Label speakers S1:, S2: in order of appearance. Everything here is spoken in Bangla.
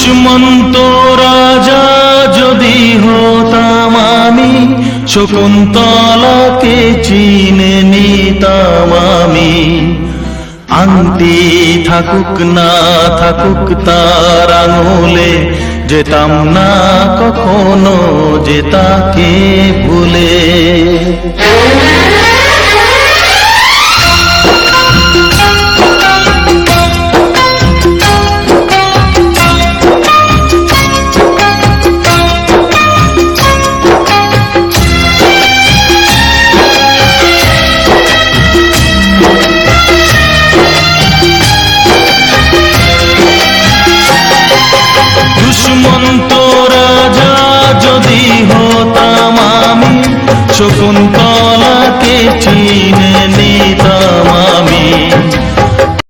S1: দুষ্মন্ত রাজা যদি হতাম আমি, শকুন্তলাকে চিনে নিতাম আমি। আংটি থাকুক না থাকুক তার আঙুলে, যেতাম না কখনো যে তাকে ভুলে। দুষ্মন্ত রাজা যদি হতাম আমি, শকুন্তলা